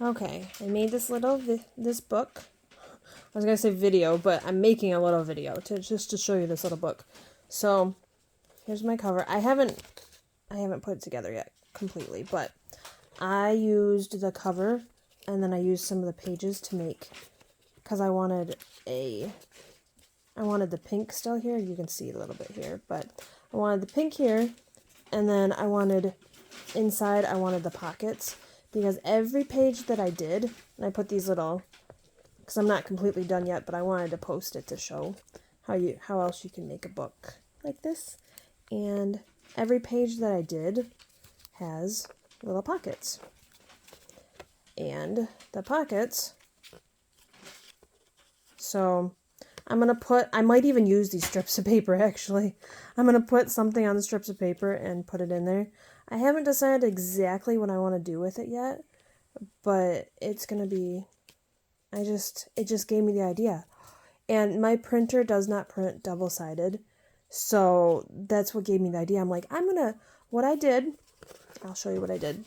Okay, I made this little this book. I was gonna say video, but I'm making a little video just to show you this little book. So here's my cover. I haven't put it together yet completely, but I used the cover and then I used some of the pages to make, because I wanted the pink still here. You can see a little bit here, but I wanted the pink here, and then I wanted inside the pockets, because every page that I did, and I put these little, because I'm not completely done yet, but I wanted to post it to show how else you can make a book like this. And every page that I did has little pockets. And the pockets, so I might even use these strips of paper actually. I'm going to put something on the strips of paper and put it in there. I haven't decided exactly what I want to do with it yet, but it's going to be, it just gave me the idea. And my printer does not print double-sided, so that's what gave me the idea. I'm like, what I did, I'll show you what I did.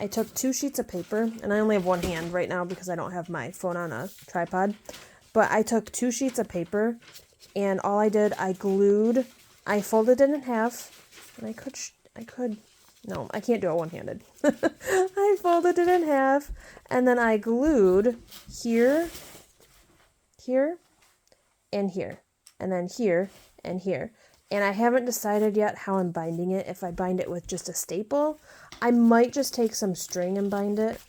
I took 2 sheets of paper, and I only have one hand right now because I don't have my phone on a tripod. But I took 2 sheets of paper, and all I did, I folded it in half, and no, I can't do it one-handed. I folded it in half, and then I glued here, here, and here, and then here, and here. And I haven't decided yet how I'm binding it. If I bind it with just a staple, I might just take some string and bind it.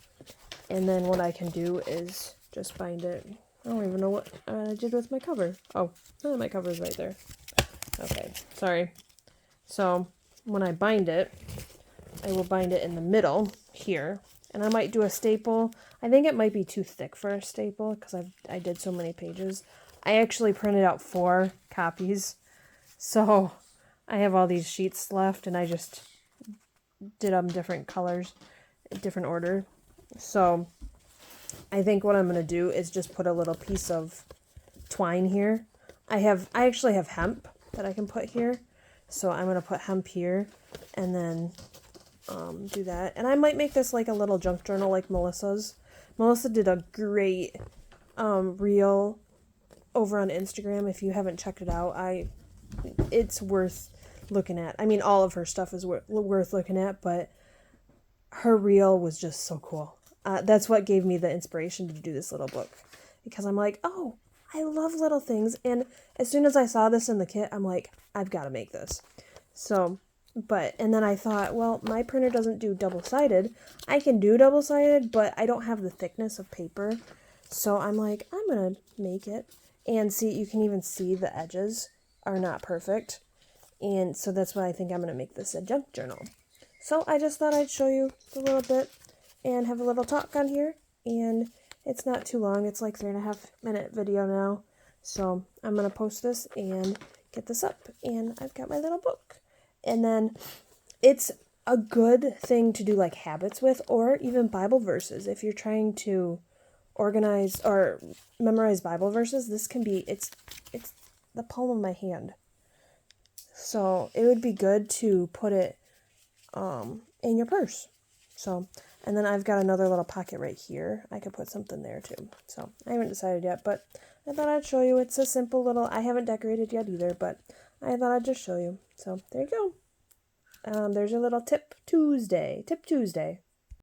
And then what I can do is just bind it. I don't even know what I did with my cover. Oh, my cover's right there. Okay, sorry. So when I bind it, I will bind it in the middle here. And I might do a staple. I think it might be too thick for a staple because I did so many pages. I actually printed out 4 copies. So I have all these sheets left, and I just did them different colors, different order. So I think what I'm going to do is just put a little piece of twine here. I actually have hemp that I can put here. So I'm going to put hemp here and then do that. And I might make this like a little junk journal like Melissa's. Melissa did a great reel over on Instagram. If you haven't checked it out, it's worth looking at. I mean, all of her stuff is worth looking at, but her reel was just so cool. That's what gave me the inspiration to do this little book, because I'm like, oh, I love little things. And as soon as I saw this in the kit, I'm like, I've got to make this. So, and then I thought, well, my printer doesn't do double-sided. I can do double-sided, but I don't have the thickness of paper. So I'm like, I'm going to make it. And see, you can even see the edges are not perfect. And so that's why I think I'm going to make this a junk journal. So I just thought I'd show you a little bit and have a little talk on here. And it's not too long. It's like 3.5-minute video now. So I'm going to post this and get this up. And I've got my little book. And then it's a good thing to do like habits with, or even Bible verses. If you're trying to organize or memorize Bible verses, this can be, it's the palm of my hand. So it would be good to put it in your purse. So, and then I've got another little pocket right here. I could put something there too. So I haven't decided yet, but I thought I'd show you. It's a simple little, I haven't decorated yet either, but I thought I'd just show you. So there you go. There's your little Tip Tuesday.